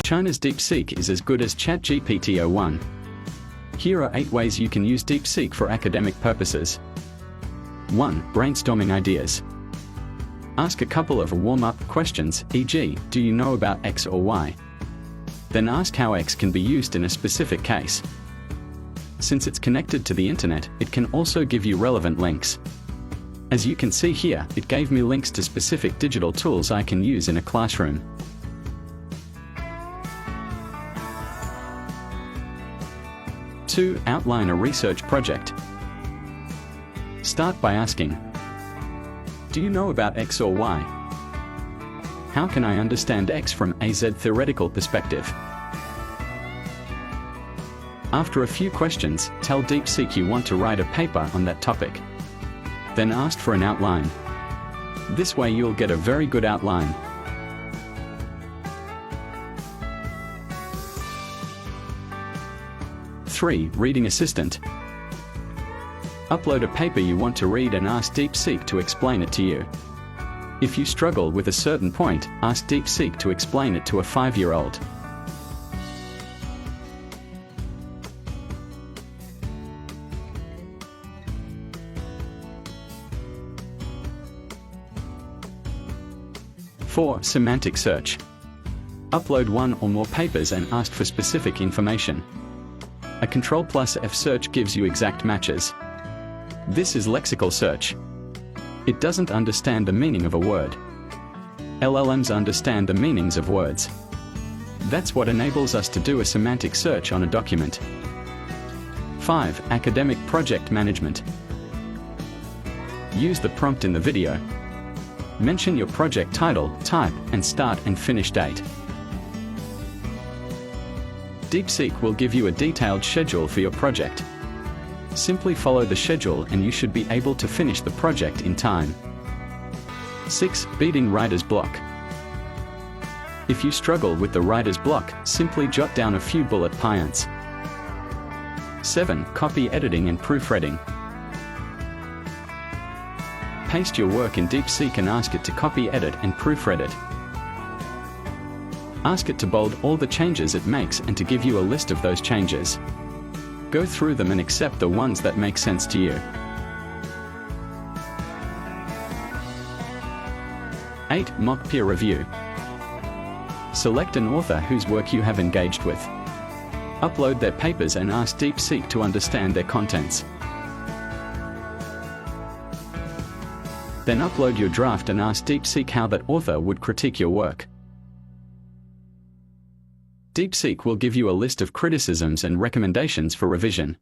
China's Deepseek is as good as ChatGPT 01. Here are 8 ways you can use Deepseek for academic purposes. 1. Brainstorming ideas. Ask a couple of warm-up questions, e.g., do you know about X or Y? Then ask how X can be used in a specific case. Since it's connected to the internet, it can also give you relevant links. As you can see here, it gave me links to specific digital tools I can use in a classroom. 2. Outline a research project. Start by asking, do you know about X or Y? How can I understand X from a Z theoretical perspective? After a few questions, tell Deepseek you want to write a paper on that topic. Then ask for an outline. This way you'll get a very good outline. 3. Reading assistant. Upload a paper you want to read and ask Deepseek to explain it to you. If you struggle with a certain point, ask Deepseek to explain it to a 5-year-old. Four. Semantic search. Upload 1 or more papers and ask for specific information. A Ctrl+F search gives you exact matches. This is lexical search. It doesn't understand the meaning of a word. LLMs understand the meanings of words. That's what enables us to do a semantic search on a document. 5. Academic project management. Use the prompt in the video. Mention your project title, type, and start and finish date. Deepseek will give you a detailed schedule for your project. Simply follow the schedule and you should be able to finish the project in time. 6. Beating writer's block. If you struggle with the writer's block, simply jot down a few bullet points. 7. Copy editing and proofreading. Paste your work in Deepseek and ask it to copy, edit, and proofread it. Ask it to bold all the changes it makes and to give you a list of those changes. Go through them and accept the ones that make sense to you. 8. Mock peer review. Select an author whose work you have engaged with. Upload their papers and ask Deepseek to understand their contents. Then upload your draft and ask Deepseek how that author would critique your work. Deepseek will give you a list of criticisms and recommendations for revision.